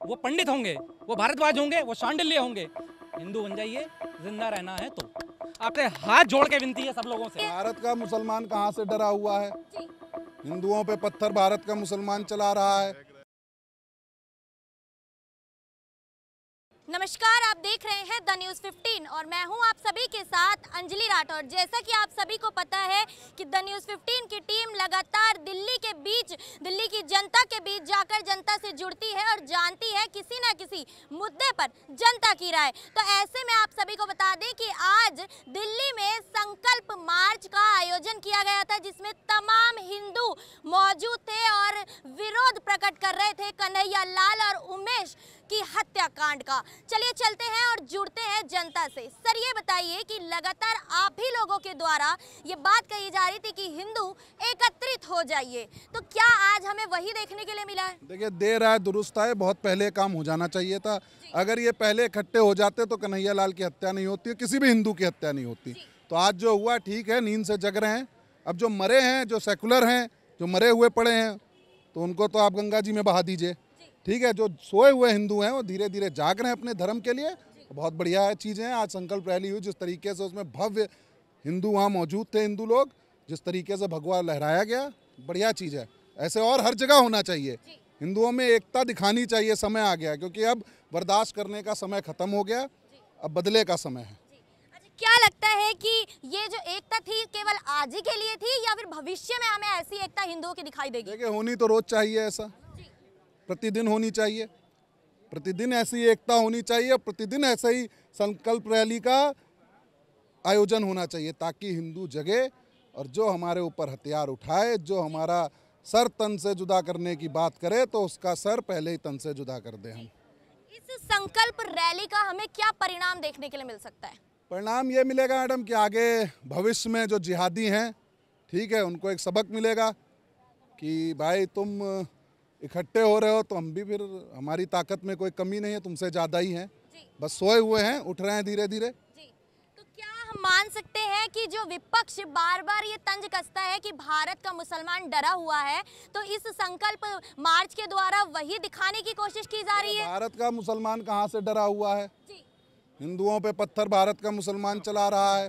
वो पंडित होंगे, वो भारद्वाज होंगे, वो शांडिल्य होंगे। हिंदू बन जाइए, जिंदा रहना है तो। आपसे हाथ जोड़ के विनती है सब लोगों से। भारत का मुसलमान कहाँ से डरा हुआ है? हिंदुओं पे पत्थर भारत का मुसलमान चला रहा है। नमस्कार, आप देख रहे हैं द न्यूज़ 15 और मैं हूं आप सभी के साथ अंजलि राठौर। जैसा कि आप सभी को पता है कि द न्यूज़ 15 की टीम लगातार दिल्ली की जनता के बीच जाकर जनता से जुड़ती है और जानती है किसी न किसी मुद्दे पर जनता की राय। तो ऐसे में आप सभी को बता दें कि आज दिल्ली में संकल्प मार्च का आयोजन किया गया था, जिसमें तमाम हिंदू मौजूद थे और विरोध प्रकट कर रहे थे कन्हैया लाल और उमेश की हत्याकांड का। चलिए चलते हैं और जुड़ते हैं जनता से। सर, ये बताइए कि लगातार आप ही लोगों के द्वारा ये बात कही जा रही थी कि हिंदू एकत्रित हो जाइए, तो क्या आज हमें वही देखने के लिए मिला है? देखिए, देर आए दुरुस्त आए, बहुत पहले काम हो जाना चाहिए था। अगर ये पहले इकट्ठे हो जाते तो कन्हैया लाल की हत्या नहीं होती, किसी भी हिंदू की हत्या नहीं होती। तो आज जो हुआ ठीक है, नींद से जग रहे हैं। अब जो मरे हैं, जो सेकुलर हैं, जो मरे हुए पड़े हैं, तो उनको तो आप गंगा जी में बहा दीजिए। ठीक है, जो सोए हुए हिंदू हैं वो धीरे धीरे जाग रहे हैं अपने धर्म के लिए। बहुत बढ़िया चीज़ें हैं। आज संकल्प रैली हुई, जिस तरीके से उसमें भव्य हिंदू वहाँ मौजूद थे, हिंदू लोग, जिस तरीके से भगवा लहराया गया, बढ़िया चीज़ है। ऐसे और हर जगह होना चाहिए। हिंदुओं में एकता दिखानी चाहिए। समय आ गया, क्योंकि अब बर्दाश्त करने का समय ख़त्म हो गया, अब बदले का समय है। क्या लगता है कि ये जो एकता थी केवल आज ही के लिए थी या फिर भविष्य में हमें ऐसी एकता हिंदुओं की दिखाई देगी? देखिए, होनी तो रोज चाहिए, ऐसा प्रतिदिन होनी चाहिए। प्रतिदिन ऐसी एकता होनी चाहिए, प्रतिदिन ऐसे ही संकल्प रैली का आयोजन होना चाहिए, ताकि हिंदू जगे और जो हमारे ऊपर हथियार उठाए, जो हमारा सर तन से जुदा करने की बात करे, तो उसका सर पहले ही तन से जुदा कर दे हम। इस संकल्प रैली का हमें क्या परिणाम देखने के लिए मिल सकता है? परिणाम ये मिलेगा मैडम कि आगे भविष्य में जो जिहादी हैं, ठीक है, उनको एक सबक मिलेगा कि भाई तुम इकट्ठे हो रहे हो तो हम भी, फिर हमारी ताकत में कोई कमी नहीं है, तुमसे ज़्यादा ही है। बस सोए हुए हैं, उठ रहे हैं धीरे धीरे। तो क्या हम मान सकते हैं कि जो विपक्ष बार बार ये तंज कसता है कि भारत का मुसलमान डरा हुआ है, तो इस संकल्प मार्च के द्वारा वही दिखाने की कोशिश की जा रही है? भारत का मुसलमान कहाँ से डरा हुआ है? हिंदुओं पे पत्थर भारत का मुसलमान चला रहा है,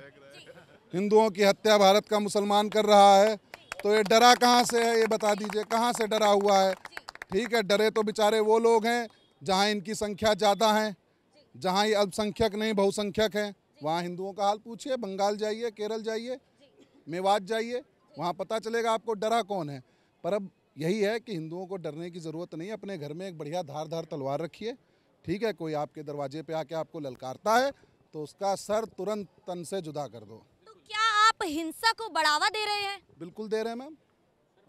हिंदुओं की हत्या भारत का मुसलमान कर रहा है। तो ये डरा कहाँ से है, ये बता दीजिए, कहाँ से डरा हुआ है? ठीक है, डरे तो बेचारे वो लोग हैं जहाँ इनकी संख्या ज़्यादा है, जहाँ ये अल्पसंख्यक नहीं बहुसंख्यक हैं। वहाँ हिंदुओं का हाल पूछिए, बंगाल जाइए, केरल जाइए, मेवात जाइए, वहाँ पता चलेगा आपको डरा कौन है। पर अब यही है कि हिंदुओं को डरने की ज़रूरत नहीं है। अपने घर में एक बढ़िया धारदार तलवार रखिए। ठीक है, कोई आपके दरवाजे पे आके आपको ललकारता है तो उसका सर तुरंत तन से जुदा कर दो। तो क्या आप हिंसा को बढ़ावा दे रहे हैं? बिल्कुल दे रहे हैं मैम।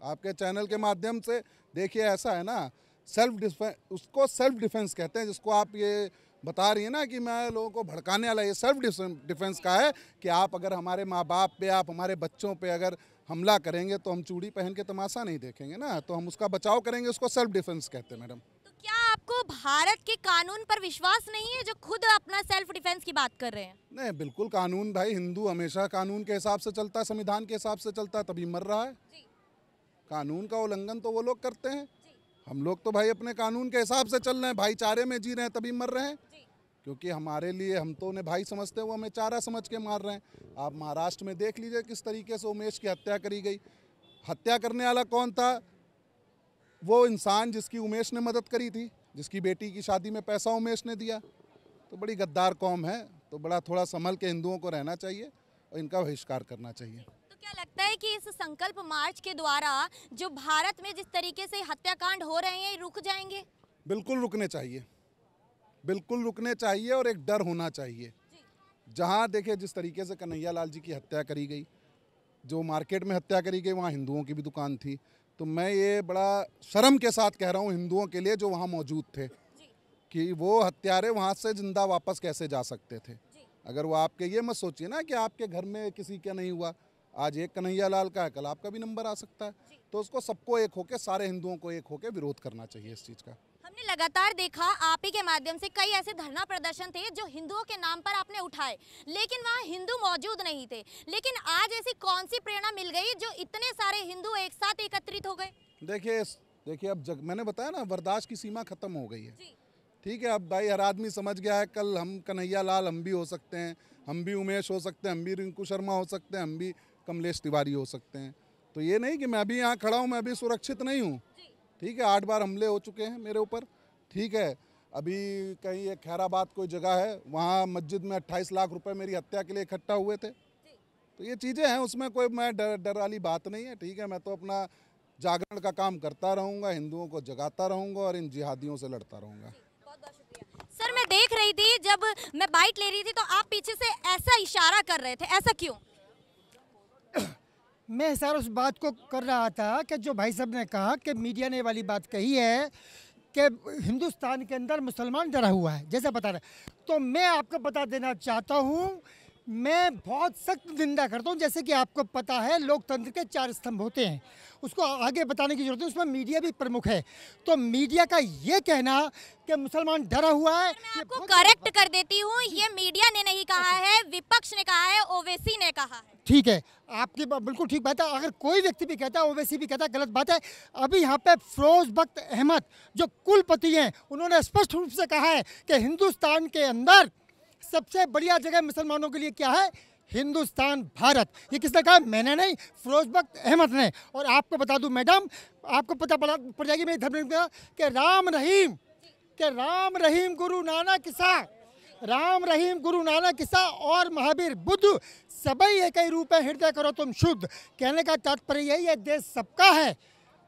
आपके चैनल के माध्यम से देखिए, ऐसा है ना, सेल्फ डिफेंस, उसको सेल्फ डिफेंस कहते हैं, जिसको आप ये बता रही है ना कि मैं लोगों को भड़काने वाला, ये सेल्फ डिफेंस का है कि आप अगर हमारे माँ बाप पे, आप हमारे बच्चों पे अगर हमला करेंगे तो हम चूड़ी पहन के तमाशा नहीं देखेंगे ना, तो हम उसका बचाव करेंगे। उसको सेल्फ डिफेंस कहते हैं मैडम। तो क्या आपको भारत के कानून पर विश्वास नहीं है जो खुद अपना सेल्फ डिफेंस की बात कर रहे हैं? नहीं, बिल्कुल कानून, भाई हिंदू हमेशा कानून के हिसाब से चलता है, संविधान के हिसाब से चलता है, तभी मर रहा है। कानून का उल्लंघन तो वो लोग करते हैं, हम लोग तो भाई अपने कानून के हिसाब से चल रहे हैं, भाईचारे में जी रहे हैं, तभी मर रहे हैं। क्योंकि हमारे लिए, हम तो उन्हें भाई समझते हैं, वो हमें चारा समझ के मार रहे हैं। आप महाराष्ट्र में देख लीजिए किस तरीके से उमेश की हत्या करी गई। हत्या करने वाला कौन था? वो इंसान जिसकी उमेश ने मदद करी थी, जिसकी बेटी की शादी में पैसा उमेश ने दिया। तो बड़ी गद्दार कौम है, तो बड़ा थोड़ा संभल के हिंदुओं को रहना चाहिए और इनका बहिष्कार करना चाहिए। क्या लगता है कि इस संकल्प मार्च के द्वारा जो भारत में जिस तरीके से हत्याकांड हो रहे हैं, रुक जाएंगे? बिल्कुल रुकने चाहिए, बिल्कुल रुकने चाहिए, और एक डर होना चाहिए। जहाँ देखिए, जिस तरीके से कन्हैया लाल जी की हत्या करी गई, जो मार्केट में हत्या करी गई, वहाँ हिंदुओं की भी दुकान थी। तो मैं ये बड़ा शर्म के साथ कह रहा हूँ हिंदुओं के लिए जो वहाँ मौजूद थे, कि वो हत्यारे वहाँ से जिंदा वापस कैसे जा सकते थे। अगर वो आपके, ये मत सोचिए ना कि आपके घर में किसी का नहीं हुआ, आज एक कन्हैया लाल का है, कल आपका भी नंबर आ सकता है। तो उसको सबको एक होके, सारे हिंदुओं को एक होके विरोध करना चाहिए इस चीज़ का। हमने लगातार देखा आप ही के माध्यम से कई ऐसे धरना प्रदर्शन थे जो हिंदुओं के नाम पर आपने उठाए, लेकिन वहाँ हिंदू मौजूद नहीं थे। लेकिन आज ऐसी कौन सी प्रेरणा मिल गई जो इतने सारे हिंदू एक साथ एकत्रित हो गए? देखिए, अब मैंने बताया ना, बर्दाश्त की सीमा खत्म हो गई है। ठीक है, अब भाई हर आदमी समझ गया है, कल हम कन्हैया लाल हम भी हो सकते हैं, हम भी उमेश हो सकते हैं, हम भी रिंकू शर्मा हो सकते हैं, हम भी कमलेश तिवारी हो सकते हैं। तो ये नहीं कि मैं अभी यहाँ खड़ा हूँ, मैं अभी सुरक्षित नहीं हूँ। ठीक है, 8 बार हमले हो चुके हैं मेरे ऊपर। ठीक है, अभी कहीं एक खैराबाद कोई जगह है, वहाँ मस्जिद में 28 लाख रुपए मेरी हत्या के लिए इकट्ठा हुए थे। तो ये चीज़ें हैं, उसमें कोई मैं डर वाली बात नहीं है। ठीक है, मैं तो अपना जागरण का काम करता रहूँगा, हिंदुओं को जगाता रहूँगा और इन जिहादियों से लड़ता रहूँगा। सर मैं देख रही थी जब मैं बाइट ले रही थी तो आप पीछे से ऐसा इशारा कर रहे थे, ऐसा क्यों? मैं सर उस बात को कर रहा था कि जो भाई साहब ने कहा कि मीडिया ने वाली बात कही है कि हिंदुस्तान के अंदर मुसलमान डरा हुआ है, जैसा बता रहे, तो मैं आपको बता देना चाहता हूँ, मैं बहुत सख्त निंदा करता हूँ। जैसे कि आपको पता है लोकतंत्र के 4 स्तंभ होते हैं, उसको आगे बताने की जरूरत है, उसमें मीडिया भी प्रमुख है। तो मीडिया का ये कहना कि मुसलमान डरा हुआ है, मैं आपको करेक्ट कर देती हूँ, ये मीडिया ने नहीं कहा है, विपक्ष ने कहा है, ओवैसी ने कहा है। ठीक है, आपकी बात बिल्कुल ठीक बात है। अगर कोई व्यक्ति भी कहता है, ओवैसी भी कहता है, गलत बात है। अभी यहाँ पे फिरोज बख्त अहमद जो कुलपति हैं, उन्होंने स्पष्ट रूप से कहा है कि हिंदुस्तान के अंदर सबसे बढ़िया जगह मुसलमानों के लिए क्या है? हिंदुस्तान भारत। ये किसने कहा? मैंने नहीं, फिरोज बख्त अहमद ने। और आपको बता दूं मैडम, आपको पता पड़ जाएगी मेरी धर्म कि राम रहीम गुरु नानक सा, राम रहीम गुरु नानक सा और महावीर बुद्ध सभी एक ही रूप है, हृदय करो तुम शुद्ध। कहने का तात्पर्य यही है, देश सबका है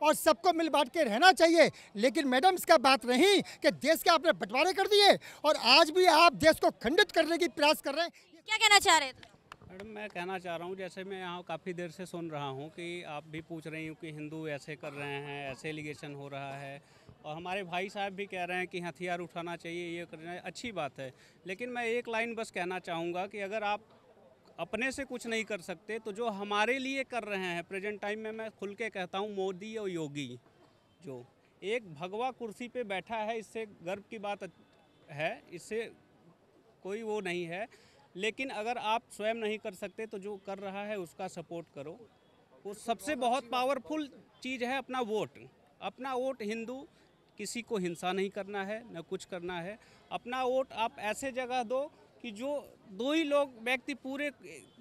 और सबको मिल बांट के रहना चाहिए। लेकिन मैडम इसका बात नहीं कि देश के आपने बंटवारे कर दिए और आज भी आप देश को खंडित करने की प्रयास कर रहे हैं। क्या कहना चाह रहे थे? मैडम मैं कहना चाह रहा हूँ, जैसे मैं यहाँ काफ़ी देर से सुन रहा हूँ कि आप भी पूछ रही हूँ कि हिंदू ऐसे कर रहे हैं, ऐसे एलिगेशन हो रहा है, और हमारे भाई साहब भी कह रहे हैं कि हथियार उठाना चाहिए, ये करना है, अच्छी बात है। लेकिन मैं एक लाइन बस कहना चाहूँगा कि अगर आप अपने से कुछ नहीं कर सकते तो जो हमारे लिए कर रहे हैं प्रेजेंट टाइम में, मैं खुल के कहता हूँ मोदी और योगी, जो एक भगवा कुर्सी पे बैठा है, इससे गर्व की बात है, इससे कोई वो नहीं है। लेकिन अगर आप स्वयं नहीं कर सकते तो जो कर रहा है उसका सपोर्ट करो। वो सबसे बहुत पावरफुल चीज़ है अपना वोट। अपना वोट, हिंदू किसी को हिंसा नहीं करना है, न कुछ करना है। अपना वोट आप ऐसे जगह दो कि जो 2 ही लोग व्यक्ति पूरे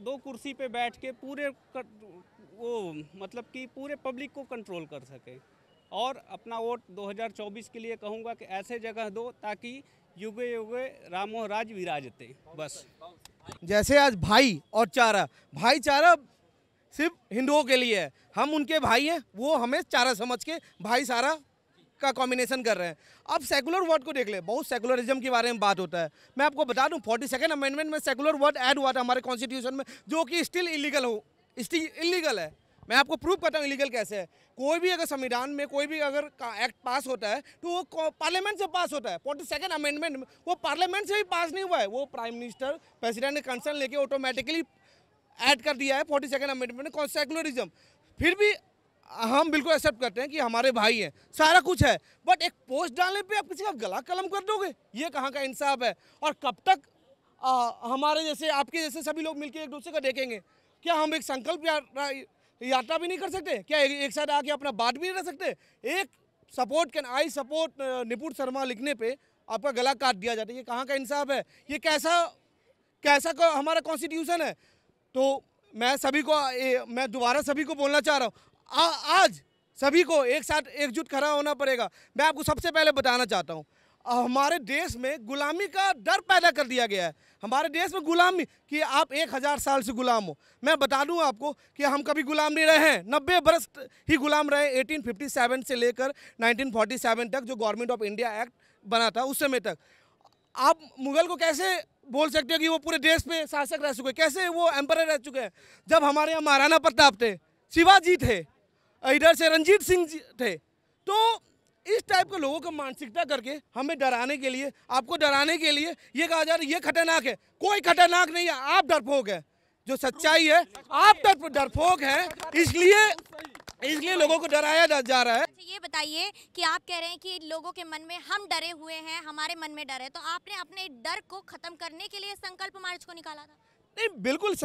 2 कुर्सी पे बैठ के पूरे वो मतलब कि पूरे पब्लिक को कंट्रोल कर सके। और अपना वोट 2024 के लिए कहूँगा कि ऐसे जगह दो ताकि युगे युगे रामो राज विराजते। बस जैसे आज भाई और चारा, भाईचारा सिर्फ हिंदुओं के लिए है, हम उनके भाई हैं, वो हमें चारा समझ के भाई सारा का कॉम्बिनेशन कर रहे हैं। अब सेकुलर वर्ड को देख ले, बहुत सेकुलरिज्म के बारे में बात होता है। मैं आपको बता दूं 42nd अमेंडमेंट में सेकुलर वर्ड ऐड हुआ था हमारे कॉन्स्टिट्यूशन में, जो कि स्टिल इलीगल है। मैं आपको प्रूव करता हूँ इलीगल कैसे है। कोई भी अगर संविधान में कोई भी अगर एक्ट पास होता है तो वो पार्लियामेंट से पास होता है। 42nd अमेंडमेंट में वो पार्लियामेंट से भी पास नहीं हुआ है, वो प्राइम मिनिस्टर प्रेसिडेंट ने कंसर्न लेके ऑटोमेटिकली ऐड कर दिया है 42nd अमेंडमेंट में सेकुलरिज्म। फिर भी हम बिल्कुल एक्सेप्ट करते हैं कि हमारे भाई हैं, सारा कुछ है, बट एक पोस्ट डालने पे आप किसी का गला कलम कर दोगे, ये कहाँ का इंसाफ है? और कब तक हमारे जैसे आपके जैसे सभी लोग मिलकर एक दूसरे को देखेंगे? क्या हम एक संकल्प यात्रा भी नहीं कर सकते? क्या एक साथ आके अपना बात भी नहीं रह सकते? एक आई सपोर्ट निपुण शर्मा लिखने पे आपका गला काट दिया जाता है, ये कहाँ का इंसाफ है? ये कैसा हमारा कॉन्स्टिट्यूशन है? तो मैं दोबारा सभी को बोलना चाह रहा हूँ, आज सभी को एक साथ एकजुट खड़ा होना पड़ेगा। मैं आपको सबसे पहले बताना चाहता हूँ, हमारे देश में गुलामी का डर पैदा कर दिया गया है। हमारे देश में गुलामी कि आप 1000 साल से गुलाम हो। मैं बता दूं आपको कि हम कभी गुलाम नहीं रहे हैं, 90 बरस ही गुलाम रहे। 1857 से लेकर 1947 तक जो गवर्नमेंट ऑफ इंडिया एक्ट बना था उस समय तक। आप मुगल को कैसे बोल सकते हो कि वो पूरे देश में शासक रह चुके? कैसे वो एम्परर रह चुके हैं? जब हमारे यहाँ महाराणा प्रताप थे, शिवाजी थे, इधर से रंजीत सिंह थे। तो इस टाइप के लोगों को मानसिकता करके हमें डराने के लिए, आपको डराने के लिए ये कहा जा रहा है ये खतरनाक है। कोई खतरनाक नहीं है, आप डरपोक है। जो सच्चाई है, आप डरपोक है, इसलिए लोगों को डराया जा रहा है। ये बताइए कि आप कह रहे हैं कि लोगों के मन में हम डरे हुए हैं, हमारे मन में डर है, तो आपने अपने डर को खत्म करने के लिए संकल्प मार्च को निकाला था? नहीं, बिल्कुल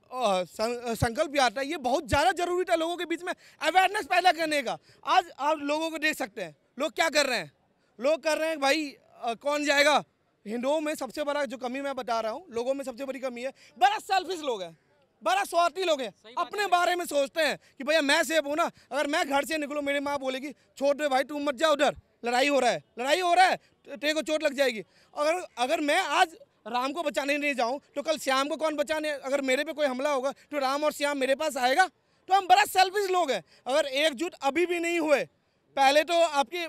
संकल्प यात्रा ये बहुत ज़्यादा जरूरी था लोगों के बीच में अवेयरनेस पैदा करने का। आज आप लोगों को देख सकते हैं लोग क्या कर रहे हैं। लोग कर रहे हैं भाई कौन जाएगा। हिंदुओं में सबसे बड़ा जो कमी मैं बता रहा हूँ, लोगों में सबसे बड़ी कमी है, बड़ा सेल्फिश लोग हैं, बड़ा स्वार्थी लोग हैं, अपने बारे में सोचते हैं कि भैया मैं सेफ हूँ ना। अगर मैं घर से निकलूँ, मेरी माँ बोलेगी छोड़ दे भाई, तू मत जा उधर, लड़ाई हो रहा है, तेरे को चोट लग जाएगी। अगर मैं आज राम को बचाने नहीं जाऊँ तो कल श्याम को कौन बचाने। अगर मेरे पे कोई हमला होगा तो राम और श्याम मेरे पास आएगा। तो हम बड़ा सेल्फिश लोग हैं। अगर एकजुट अभी भी नहीं हुए, पहले तो आपकी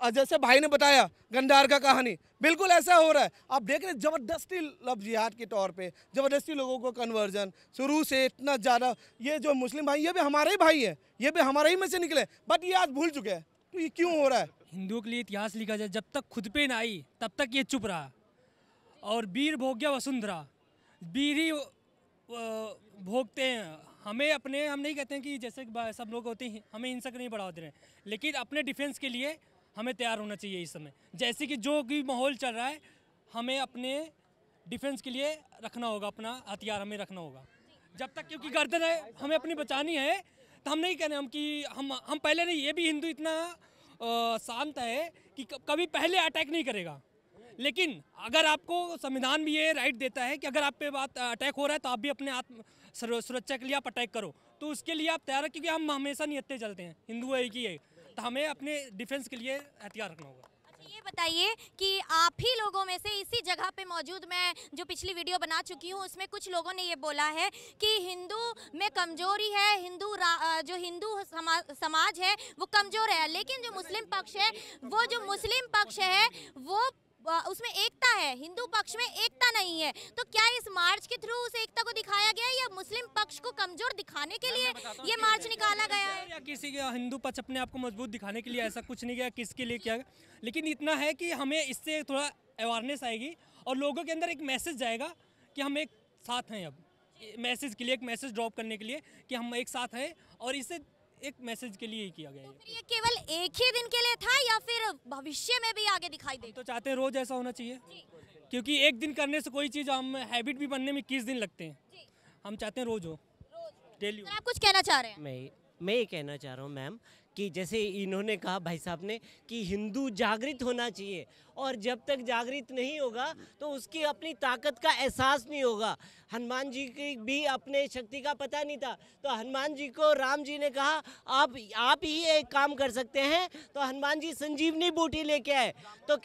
जैसे भाई ने बताया गंडार का कहानी, बिल्कुल ऐसा हो रहा है। आप देख रहे हैं ज़बरदस्ती लव जिहाद के तौर पे, ज़बरदस्ती लोगों को कन्वर्जन, शुरू से इतना ज़्यादा। ये जो मुस्लिम भाई, ये भी हमारे ही भाई हैं, ये भी हमारे ही में से निकले, बट ये आज भूल चुके हैं। तो ये क्यों हो रहा है? हिंदुओं के लिए इतिहास लिखा जाए, जब तक खुद पे ना आई तब तक ये चुप रहा। और वीर भोग्या वसुंधरा, वीर ही भोगते हैं। हम नहीं कहते हैं कि जैसे सब लोग होते हैं हमें हिंसक नहीं बढ़ावा दे रहे हैं, लेकिन अपने डिफेंस के लिए हमें तैयार होना चाहिए इस समय। जैसे कि जो भी माहौल चल रहा है, हमें अपने डिफेंस के लिए रखना होगा, अपना हथियार हमें रखना होगा जब तक, क्योंकि गर्दन है हमें अपनी बचानी है। तो हम नहीं कह रहे हम कि हम पहले नहीं, ये भी हिंदू इतना शांत है कि कभी पहले अटैक नहीं करेगा। लेकिन अगर आपको संविधान भी ये राइट देता है कि अगर आप पे बात अटैक हो रहा है तो आप भी अपने आत्म सुरक्षा के लिए आप अटैक करो, तो उसके लिए आप तैयार है। क्योंकि हम हमेशा नियत्ते चलते हैं, हिंदू एक ही है, तो हमें अपने डिफेंस के लिए हथियार रखना होगा। अच्छा, ये बताइए कि आप ही लोगों में से इसी जगह पे मौजूद, मैं जो पिछली वीडियो बना चुकी हूँ उसमें कुछ लोगों ने ये बोला है कि हिंदू में कमजोरी है, जो हिंदू समाज है वो कमजोर है, लेकिन जो मुस्लिम पक्ष है वो उसमें एकता है, हिंदू पक्ष में एकता नहीं है। तो क्या इस मार्च के थ्रू उस एकता को दिखाया गया है या मुस्लिम पक्ष को कमजोर दिखाने के लिए ये मार्च निकाला गया है? या किसी का हिंदू पक्ष अपने आप को मजबूत दिखाने के लिए ऐसा कुछ नहीं किया, किसके लिए किया। लेकिन इतना है कि हमें इससे थोड़ा अवेयरनेस आएगी और लोगों के अंदर एक मैसेज जाएगा कि हम एक साथ हैं। अब मैसेज के लिए, एक मैसेज ड्रॉप करने के लिए कि हम एक साथ हैं, और इसे एक मैसेज के लिए ही किया गया है। तो ये केवल एक ही दिन के लिए था या फिर भविष्य में भी आगे दिखाई देगा? तो चाहते हैं रोज ऐसा होना चाहिए, क्योंकि एक दिन करने से कोई चीज़, हम हैबिट भी बनने में 21 दिन लगते हैं। हम चाहते हैं रोज हो, डेली। आप कुछ कहना चाह रहे हैं? मैं ये कहना चाह रहा हूँ मैम कि जैसे इन्होंने कहा भाई साहब ने कि हिंदू जागृत होना चाहिए, और जब तक जागृत नहीं होगा तो उसकी अपनी ताकत का एहसास नहीं होगा। हनुमान जी की भी अपने शक्ति का पता नहीं था, तो हनुमान जी को राम जी ने कहा आप ही एक काम कर सकते हैं, तो हनुमान जी संजीवनी बूटी लेके आए। तो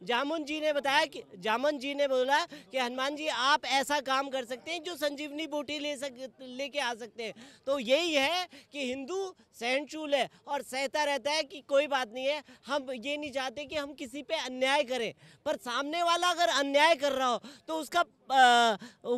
जामुन जी ने बोला कि हनुमान जी आप ऐसा काम कर सकते हैं जो संजीवनी बूटी लेके आ सकते हैं। तो यही है कि हिंदू सहनशील है और सहता रहता है कि कोई बात नहीं है, हम ये नहीं चाहते कि हम किसी पे अन्याय करें, पर सामने वाला अगर अन्याय कर रहा हो तो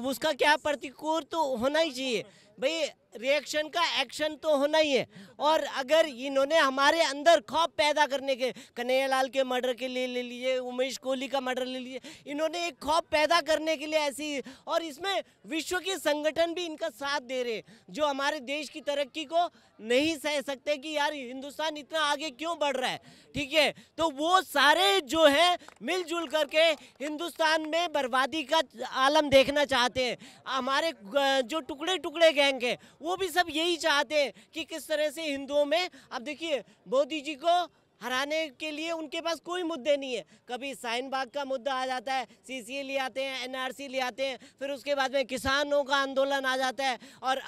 उसका क्या प्रतिकूल तो होना ही चाहिए भाई, रिएक्शन का एक्शन तो होना ही है। और अगर इन्होंने हमारे अंदर खौफ पैदा करने के, कन्हैयालाल के मर्डर के लिए ले लीजिए, उमेश कोहली का मर्डर ले लीजिए, इन्होंने एक खौफ पैदा करने के लिए ऐसी, और इसमें विश्व के संगठन भी इनका साथ दे रहे हैं, जो हमारे देश की तरक्की को नहीं सह सकते कि यार हिंदुस्तान इतना आगे क्यों बढ़ रहा है, ठीक है। तो वो सारे जो है मिलजुल करके हिंदुस्तान में बर्बादी का आलम देखना चाहते हैं। हमारे जो टुकड़े टुकड़े गैंग है वो भी सब यही चाहते हैं कि किस तरह से हिंदुओं में, अब देखिए मोदी जी को हराने के लिए उनके पास कोई मुद्दे नहीं है। कभी साइन बाग का मुद्दा आ जाता है, सीसीए ले आते हैं, एनआरसी ले आते हैं, फिर उसके बाद में किसानों का आंदोलन आ जाता है, और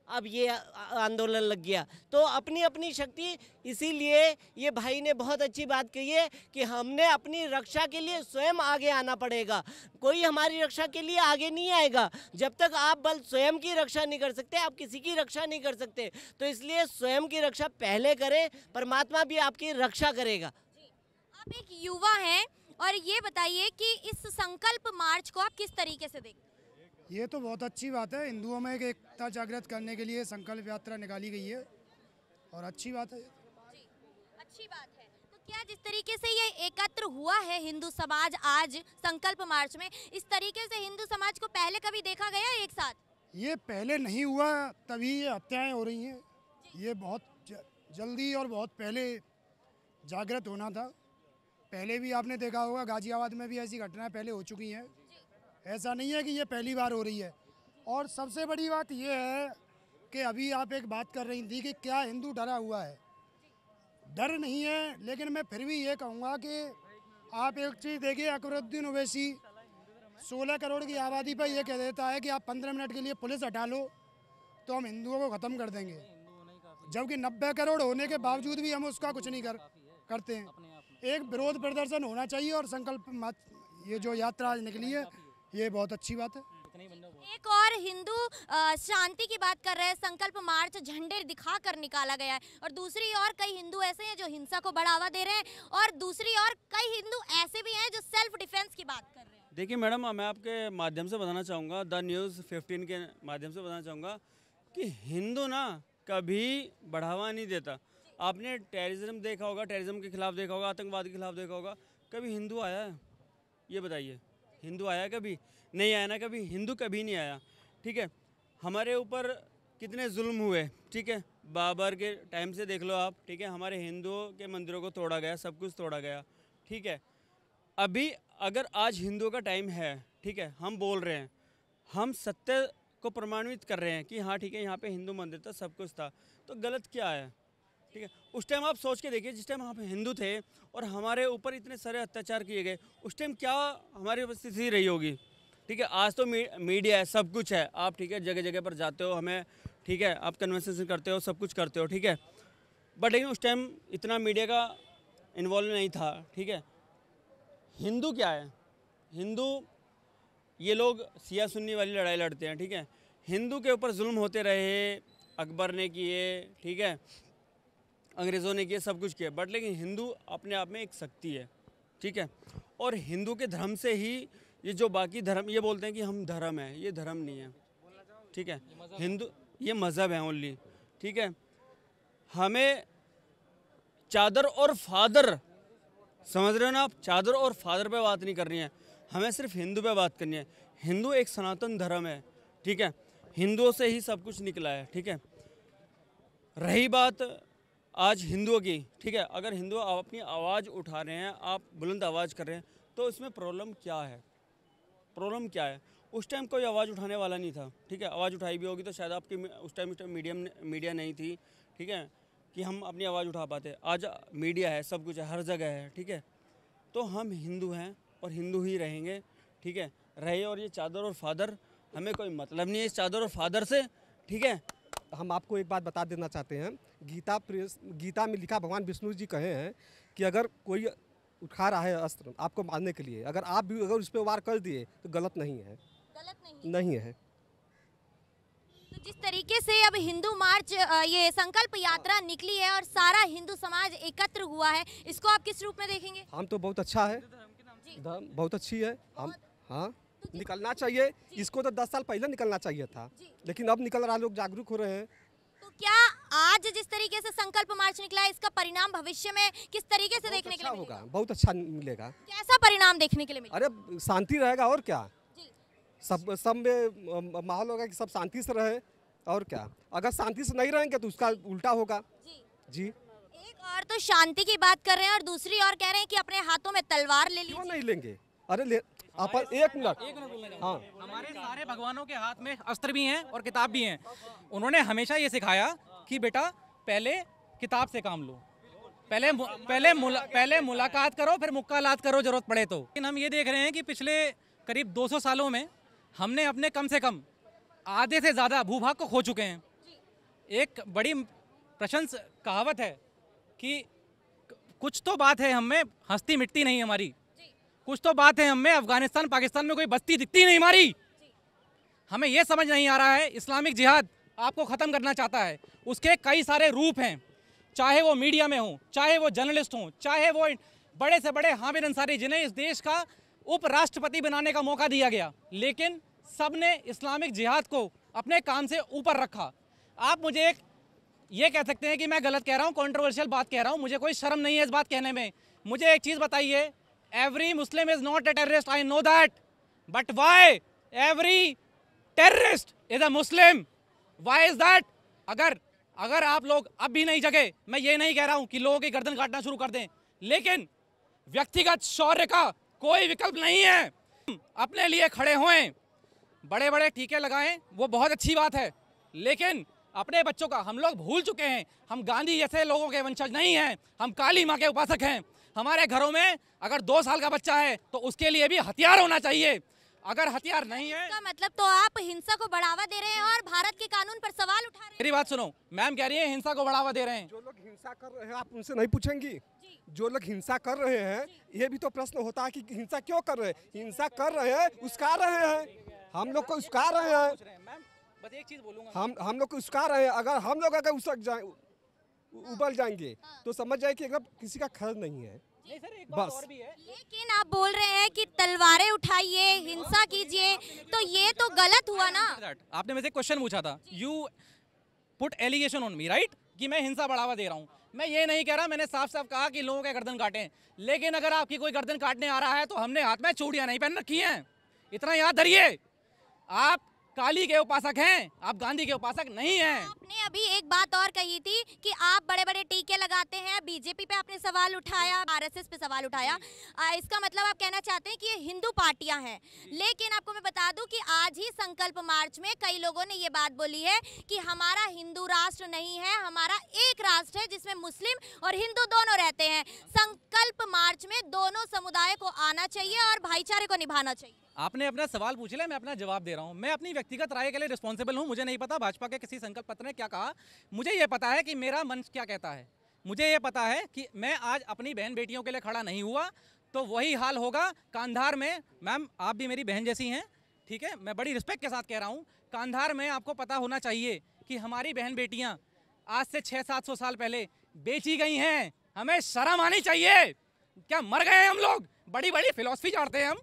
अब ये आंदोलन लग गया। तो अपनी अपनी शक्ति, इसीलिए ये भाई ने बहुत अच्छी बात कही है कि हमने अपनी रक्षा के लिए स्वयं आगे आना पड़ेगा। कोई हमारी रक्षा के लिए आगे नहीं आएगा जब तक आप बल स्वयं की रक्षा नहीं कर सकते, आप किसी की रक्षा नहीं कर सकते। तो इसलिए स्वयं की रक्षा पहले करें, परमात्मा भी आपकी रक्षा करेगा। आप एक युवा हैं और ये बताइए कि इस संकल्प मार्च को आप किस तरीके से देखते हैं? ये तो बहुत अच्छी बात है, हिंदुओं में एक एकता जागृत करने के लिए संकल्प यात्रा निकाली गई है, और अच्छी बात है। जी, अच्छी बात है। तो क्या जिस तरीके से ये एकत्र हुआ है हिंदू समाज आज संकल्प मार्च में, इस तरीके से हिंदू समाज को पहले कभी देखा गया एक साथ? ये पहले नहीं हुआ, तभी ये हत्याएं हो रही हैं। ये बहुत जल्दी और बहुत पहले जागृत होना था। पहले भी आपने देखा होगा, गाजियाबाद में भी ऐसी घटनाएं पहले हो चुकी हैं, ऐसा नहीं है कि ये पहली बार हो रही है। और सबसे बड़ी बात ये है कि अभी आप एक बात कर रही थी कि क्या हिंदू डरा हुआ है। डर नहीं है, लेकिन मैं फिर भी ये कहूँगा कि आप एक चीज़ देखिए, अकबरुद्दीन ओवैसी 16 करोड़ की आबादी पर यह कह देता है कि आप 15 मिनट के लिए पुलिस हटा लो तो हम हिंदुओं को ख़त्म कर देंगे, जबकि 90 करोड़ होने के बावजूद भी हम उसका कुछ नहीं करते हैं। एक विरोध प्रदर्शन होना चाहिए और संकल्प, ये जो यात्रा आज निकली है ये बहुत अच्छी बात है। एक और हिंदू शांति की बात कर रहे हैं, संकल्प मार्च झंडे दिखाकर निकाला गया है, और दूसरी ओर कई हिंदू ऐसे हैं जो हिंसा को बढ़ावा दे रहे हैं, और दूसरी ओर कई हिंदू ऐसे भी हैं जो सेल्फ डिफेंस की बात कर रहे हैं। देखिए मैडम, मैं आपके माध्यम से बताना चाहूँगा, द न्यूज़ 15 के माध्यम से बताना चाहूँगा कि हिंदू ना कभी बढ़ावा नहीं देता। आपने टेररिज्म देखा होगा, टेररिज्म के खिलाफ देखा होगा, आतंकवाद के खिलाफ देखा होगा, कभी हिंदू आया है? ये बताइए, हिंदू आया कभी? नहीं आया ना कभी, हिंदू कभी नहीं आया। ठीक है, हमारे ऊपर कितने जुल्म हुए, ठीक है, बाबर के टाइम से देख लो आप, ठीक है, हमारे हिंदुओं के मंदिरों को तोड़ा गया, सब कुछ तोड़ा गया, ठीक है। अभी अगर आज हिंदुओं का टाइम है, ठीक है, हम बोल रहे हैं, हम सत्य को प्रमाणित कर रहे हैं कि हाँ ठीक है, यहाँ पे हिंदू मंदिर था, सब कुछ था, तो गलत क्या है? ठीक है, उस टाइम आप सोच के देखिए, जिस टाइम हम हिंदू थे और हमारे ऊपर इतने सारे अत्याचार किए गए, उस टाइम क्या हमारी स्थिति रही होगी? ठीक है, आज तो मीडिया है, सब कुछ है, आप ठीक है जगह जगह पर जाते हो, हमें ठीक है आप कन्वर्सेशन करते हो, सब कुछ करते हो, ठीक है, बट लेकिन उस टाइम इतना मीडिया का इन्वॉल्व नहीं था। ठीक है, हिंदू क्या है? हिंदू ये लोग सिया सुन्नी वाली लड़ाई लड़ते हैं, ठीक है, हिंदू के ऊपर जुल्म होते रहे, अकबर ने किए, ठीक है, अंग्रेज़ों ने किए, सब कुछ किया, बट लेकिन हिंदू अपने आप में एक शक्ति है, ठीक है, और हिंदू के धर्म से ही ये जो बाकी धर्म ये बोलते हैं कि हम धर्म है, ये धर्म नहीं है, ठीक है, हिंदू ये मज़हब है ओनली, ठीक है। हमें चादर और फादर, समझ रहे हो ना आप, चादर और फादर पे बात नहीं करनी है, हमें सिर्फ हिंदू पे बात करनी है। हिंदू एक सनातन धर्म है, ठीक है, हिंदुओं से ही सब कुछ निकला है, ठीक है। रही बात आज हिंदुओं की, ठीक है, अगर हिंदू अपनी आवाज़ उठा रहे हैं, आप बुलंद आवाज़ कर रहे हैं, तो इसमें प्रॉब्लम क्या है? प्रॉब्लम क्या है? उस टाइम कोई आवाज़ उठाने वाला नहीं था, ठीक है, आवाज़ उठाई भी होगी तो शायद आपकी उस टाइम मीडिया नहीं थी, ठीक है, कि हम अपनी आवाज़ उठा पाते। आज मीडिया है, सब कुछ है, हर जगह है, ठीक है, तो हम हिंदू हैं और हिंदू ही रहेंगे, ठीक है, रहे। और ये चादर और फादर, हमें कोई मतलब नहीं है इस चादर और फादर से, ठीक है। हम आपको एक बात बता देना चाहते हैं, गीता में लिखा, भगवान विष्णु जी कहे हैं कि अगर कोई उठा रहा है अस्त्र आपको मारने के लिए, अगर आप भी अगर उस पर वार कर दिए तो गलत नहीं है, गलत नहीं है। तो जिस तरीके से अब हिंदू मार्च, ये संकल्प यात्रा निकली है और सारा हिंदू समाज एकत्र हुआ है, इसको आप किस रूप में देखेंगे? हम तो बहुत अच्छा है, धर्म बहुत अच्छी है, हम हाँ निकलना चाहिए, इसको तो 10 साल पहले निकलना चाहिए था, लेकिन अब निकल रहा, लोग जागरूक हो रहे हैं। तो क्या आज जिस तरीके से संकल्प मार्च निकला है, इसका परिणाम भविष्य में किस तरीके से देखने के लिए होगा? बहुत अच्छा मिलेगा। कैसा परिणाम देखने के लिए मिलेगा? अरे शांति रहेगा और क्या, सब में माहौल होगा कि सब शांति से रहे, और क्या। अगर शांति से नहीं रहेंगे तो उसका उल्टा होगा। जी एक और तो शांति की बात कर रहे हैं और दूसरी ओर कह रहे हैं कि अपने हाथों में तलवार ले लीजिए। क्यों नहीं लेंगे? अरे अपन एक मिनट, हाँ, हमारे सारे भगवानों के हाथ में अस्त्र भी हैं और किताब भी हैं। उन्होंने हमेशा ये सिखाया कि बेटा पहले किताब से काम लो, पहले मुलाकात करो, फिर मुक्कालात करो जरूरत पड़े तो। लेकिन हम ये देख रहे हैं कि पिछले करीब 200 सालों में हमने अपने कम से कम आधे से ज़्यादा भूभाग को खो चुके हैं। एक बड़ी प्रशंस कहावत है कि कुछ तो बात है हम में हंसती मिटती नहीं हमारी, कुछ तो बात है हम में अफगानिस्तान पाकिस्तान में कोई बस्ती दिखती नहीं हमारी। हमें यह समझ नहीं आ रहा है, इस्लामिक जिहाद आपको ख़त्म करना चाहता है, उसके कई सारे रूप हैं, चाहे वो मीडिया में हो, चाहे वो जर्नलिस्ट हों, चाहे वो बड़े से बड़े हामिद अंसारी जिन्हें इस देश का उपराष्ट्रपति बनाने का मौका दिया गया, लेकिन सब ने इस्लामिक जिहाद को अपने काम से ऊपर रखा। आप मुझे एक ये कह सकते हैं कि मैं गलत कह रहा हूँ, कंट्रोवर्शियल बात कह रहा हूँ, मुझे कोई शर्म नहीं है इस बात कहने में। मुझे एक चीज़ बताइए, every Muslim is not a terrorist, I know that, but why every terrorist is a Muslim? Why is that? अगर आप लोग अब भी नहीं जगे, मैं ये नहीं कह रहा हूं कि लोगों की गर्दन काटना शुरू कर दें, लेकिन व्यक्तिगत शौर्य का कोई विकल्प नहीं है। अपने लिए खड़े होएं, बड़े बड़े टीके लगाएं, वो बहुत अच्छी बात है, लेकिन अपने बच्चों का, हम लोग भूल चुके हैं, हम गांधी जैसे लोगों के वंशज नहीं हैं, हम काली माँ के उपासक हैं। हमारे घरों में अगर 2 साल का बच्चा है तो उसके लिए भी हथियार होना चाहिए। अगर हथियार नहीं है, इसका मतलब तो आप हिंसा को बढ़ावा दे रहे हैं और भारत के कानून पर सवाल उठा रहे हैं। मेरी बात सुनो, मैम कह रही है हिंसा को बढ़ावा दे रहे हैं। जो लोग हिंसा कर रहे हैं आप उनसे नहीं पूछेंगी? जो लोग हिंसा कर रहे हैं ये भी तो प्रश्न होता है कि हिंसा क्यों कर रहे हैं? हिंसा कर रहे हैं, उस्का रहे हैं, हम लोग को उस्का रहे हैं। मैम बस एक चीज बोलूंगा, हम लोग को उस्का रहे हैं। अगर हम लोग अगर उसक जाए उबल जाएंगे तो समझ जाए कि एकदम किसी का खैर नहीं है। नहीं सर, एक बात बस। और भी है। लेकिन आप बोल रहे हैं कि तलवारें उठाइए, हिंसा कीजिए, तो ये तो गलत हुआ ना। आपने मुझसे क्वेश्चन पूछा था, you put allegation on me, right, कि मैं हिंसा बढ़ावा दे रहा हूँ। मैं ये नहीं कह रहा, मैंने साफ साफ कहा कि लोगों के गर्दन काटें। लेकिन अगर आपकी कोई गर्दन काटने आ रहा है तो हमने हाथ में चूड़ियां नहीं पहन रखी हैं, इतना याद धरिए। आप काली के उपासक हैं, आप गांधी के उपासक नहीं हैं। आपने अभी एक बात और कही थी कि आप बड़े बड़े टीके लगाते हैं, बीजेपी पे आपने सवाल उठाया, आरएसएस पे सवाल उठाया। इसका मतलब आप कहना चाहते हैं कि ये हिंदू पार्टियां हैं। लेकिन आपको मैं बता दूं कि आज ही संकल्प मार्च में कई लोगों ने ये बात बोली है कि हमारा हिंदू राष्ट्र नहीं है, हमारा एक राष्ट्र है जिसमें मुस्लिम और हिंदू दोनों रहते हैं। संकल्प मार्च में दोनों समुदाय को आना चाहिए और भाईचारे को निभाना चाहिए। आपने अपना सवाल पूछ लिया, मैं अपना जवाब दे रहा हूं। मैं अपनी व्यक्तिगत राय के लिए रिस्पॉन्सिबल हूं। मुझे नहीं पता भाजपा के किसी संकल्प पत्र ने क्या कहा। मुझे ये पता है कि मेरा मन क्या कहता है। मुझे ये पता है कि मैं आज अपनी बहन बेटियों के लिए खड़ा नहीं हुआ तो वही हाल होगा कांधार में। मैम आप भी मेरी बहन जैसी हैं, ठीक है, मैं बड़ी रिस्पेक्ट के साथ कह रहा हूँ। कांधार में आपको पता होना चाहिए कि हमारी बहन बेटियाँ आज से 600-700 साल पहले बेची गई हैं। हमें शर्म आनी चाहिए। क्या मर गए हम लोग? बड़ी बड़ी फिलॉसफी झाड़ते हैं हम,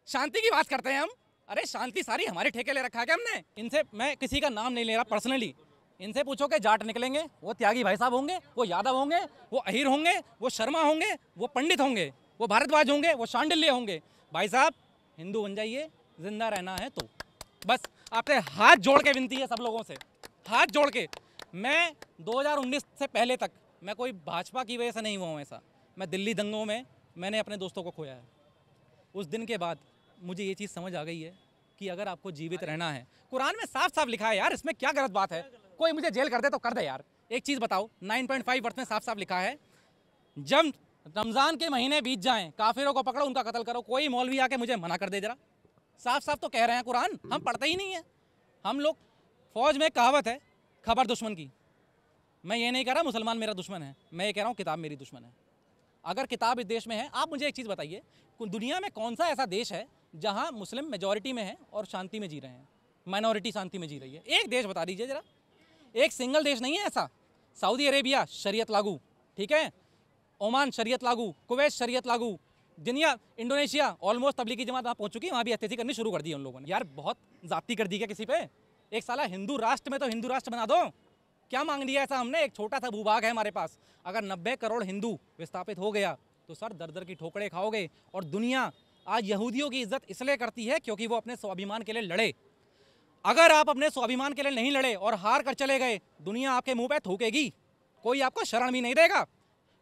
शांति की बात करते हैं हम। अरे शांति सारी हमारे ठेके ले रखा है क्या हमने? इनसे मैं किसी का नाम नहीं ले रहा पर्सनली, इनसे पूछो कि जाट निकलेंगे, वो त्यागी भाई साहब होंगे, वो यादव होंगे, वो अहीर होंगे, वो शर्मा होंगे, वो पंडित होंगे, वो भारद्वाज होंगे, वो शांडिल्य होंगे। भाई साहब हिंदू बन जाइए, जिंदा रहना है तो। बस आपसे हाथ जोड़ के विनती है सब लोगों से, हाथ जोड़ के। मैं 2019 से पहले तक मैं कोई भाजपा की वजह से नहीं हुआ हूँ ऐसा। मैं दिल्ली दंगों में मैंने अपने दोस्तों को खोया है। उस दिन के बाद मुझे ये चीज़ समझ आ गई है कि अगर आपको जीवित रहना है, कुरान में साफ साफ लिखा है यार, इसमें क्या गलत बात है? कोई मुझे जेल कर दे तो कर दे यार। एक चीज़ बताओ, 9.5 वर्ष में साफ साफ लिखा है जब रमज़ान के महीने बीत जाएं काफिरों को पकड़ो, उनका कत्ल करो। कोई मौलवी आके मुझे मना कर दे जरा, साफ साफ तो कह रहे हैं कुरान, हम पढ़ते ही नहीं है। हम लोग फौज में कहावत है खबर दुश्मन की। मैं ये नहीं कह रहा मुसलमान मेरा दुश्मन है, मैं ये कह रहा हूँ किताब मेरी दुश्मन है। अगर किताब इस देश में है, आप मुझे एक चीज़ बताइए, दुनिया में कौन सा ऐसा देश है जहाँ मुस्लिम मेजॉरिटी में है और शांति में जी रहे हैं, माइनॉरिटी शांति में जी रही है? एक देश बता दीजिए जरा, एक सिंगल देश नहीं है ऐसा। सऊदी अरेबिया शरीयत लागू, ठीक है, ओमान शरीयत लागू, कुवैत शरीयत लागू, दुनिया इंडोनेशिया ऑलमोस्ट तबलीगी जमात वहाँ पहुँच चुकी है, वहाँ भी अत्याचार करनी शुरू कर दी उन लोगों ने। यार बहुत जाति कर दी क्या किसी पे? एक साला हिंदू राष्ट्र में तो हिंदू राष्ट्र बना दो। क्या मांग लिया ऐसा हमने? एक छोटा सा भूभाग है हमारे पास, अगर 90 करोड़ हिंदू विस्थापित हो गया तो सर दर दर की ठोकरें खाओगे। और दुनिया आज यहूदियों की इज्जत इसलिए करती है क्योंकि वो अपने स्वाभिमान के लिए लड़े। अगर आप अपने स्वाभिमान के लिए नहीं लड़े और हार कर चले गए, दुनिया आपके मुंह पे थूकेगी, कोई आपको शरण भी नहीं देगा।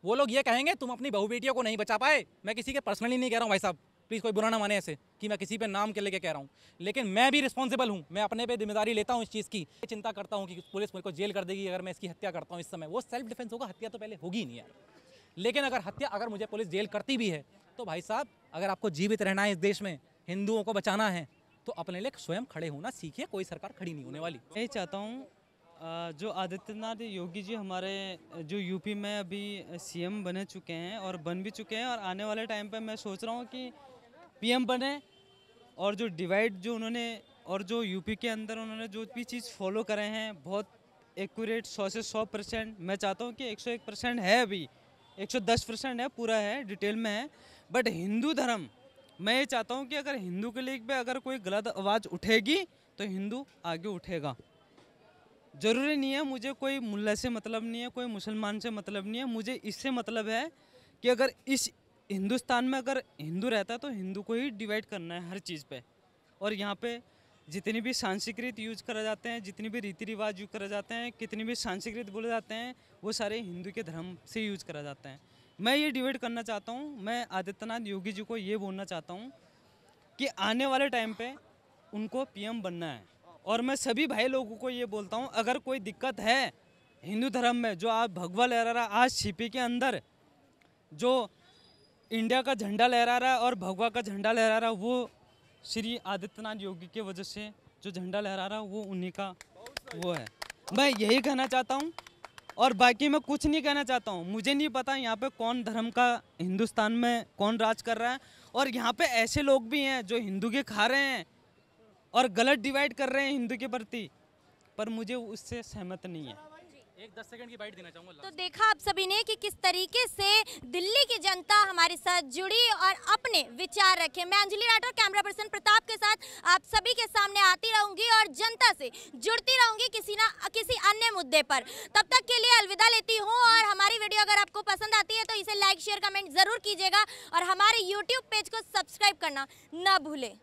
वो लोग ये कहेंगे तुम अपनी बहू बेटियों को नहीं बचा पाए। मैं किसी के पर्सनली नहीं कह रहा हूँ भाई साहब, प्लीज़ कोई बुरा ना माने ऐसे कि मैं किसी पे नाम के लेके कह रहा हूँ, लेकिन मैं भी रिस्पॉन्सिबल हूँ। मैं अपने पे जिम्मेदारी लेता हूँ इस चीज़ की। चिंता करता हूँ कि पुलिस मेरे को जेल कर देगी अगर मैं इसकी हत्या करता हूँ इस समय। वो सेल्फ डिफेंस होगा, हत्या तो पहले होगी ही नहीं यार। लेकिन अगर मुझे पुलिस जेल करती भी है तो भाई साहब अगर आपको जीवित रहना है इस देश में, हिंदुओं को बचाना है, तो अपने लिए स्वयं खड़े होना सीखिए। कोई सरकार खड़ी नहीं होने वाली। मैं चाहता हूँ जो आदित्यनाथ योगी जी हमारे जो यूपी में अभी सीएम बने चुके हैं और बन भी चुके हैं, और आने वाले टाइम पे मैं सोच रहा हूँ कि पीएम बने, और जो डिवाइड जो उन्होंने और जो यूपी के अंदर उन्होंने जो भी चीज़ फॉलो करे हैं बहुत एक्यूरेट 100 से 100%। मैं चाहता हूँ कि 101% है, अभी 110% है, पूरा है, डिटेल में है। बट हिंदू धर्म, मैं ये चाहता हूँ कि अगर हिंदू के लिए अगर कोई गलत आवाज़ उठेगी तो हिंदू आगे उठेगा। ज़रूरी नहीं है मुझे कोई मुल्ला से मतलब नहीं है, कोई मुसलमान से मतलब नहीं है, मुझे इससे मतलब है कि अगर इस हिंदुस्तान में अगर हिंदू रहता है तो हिंदू को ही डिवाइड करना है हर चीज़ पे। और यहाँ पे जितनी भी संस्कृत यूज करा जाते हैं, जितनी भी रीति रिवाज यूज करा जाते हैं, कितनी भी संस्कृत बोले जाते हैं, वो सारे हिंदू के धर्म से यूज करा जाते हैं। मैं ये डिवाइड करना चाहता हूँ। मैं आदित्यनाथ योगी जी को ये बोलना चाहता हूँ कि आने वाले टाइम पे उनको पीएम बनना है। और मैं सभी भाई लोगों को ये बोलता हूँ, अगर कोई दिक्कत है हिंदू धर्म में, जो आप भगवा लहरा रहा आज सीपी के अंदर जो इंडिया का झंडा लहरा रहा है और भगवा का झंडा लहरा रहा है, वो श्री आदित्यनाथ योगी के वजह से जो झंडा लहरा रहा है वो उन्हीं का वो है। मैं यही कहना चाहता हूँ और बाकी मैं कुछ नहीं कहना चाहता हूँ। मुझे नहीं पता यहाँ पे कौन धर्म का हिंदुस्तान में कौन राज कर रहा है, और यहाँ पे ऐसे लोग भी हैं जो हिंदू के खा रहे हैं और गलत डिवाइड कर रहे हैं हिंदू के प्रति, पर मुझे उससे सहमत नहीं है। एक 10 सेकंड की बाइट देना चाहूँगा। तो देखा आप सभी ने कि किस तरीके से दिल्ली की जनता हमारे साथ जुड़ी और अपने विचार रखे। मैं अंजलि राठौर कैमरा पर्सन प्रताप के साथ आप सभी के सामने आती रहूंगी और जनता से जुड़ती रहूंगी किसी अन्य मुद्दे पर। तब तक के लिए अलविदा लेती हूँ और हमारी वीडियो अगर आपको पसंद आती है तो इसे लाइक शेयर कमेंट जरूर कीजिएगा और हमारे यूट्यूब पेज को सब्सक्राइब करना न भूलें।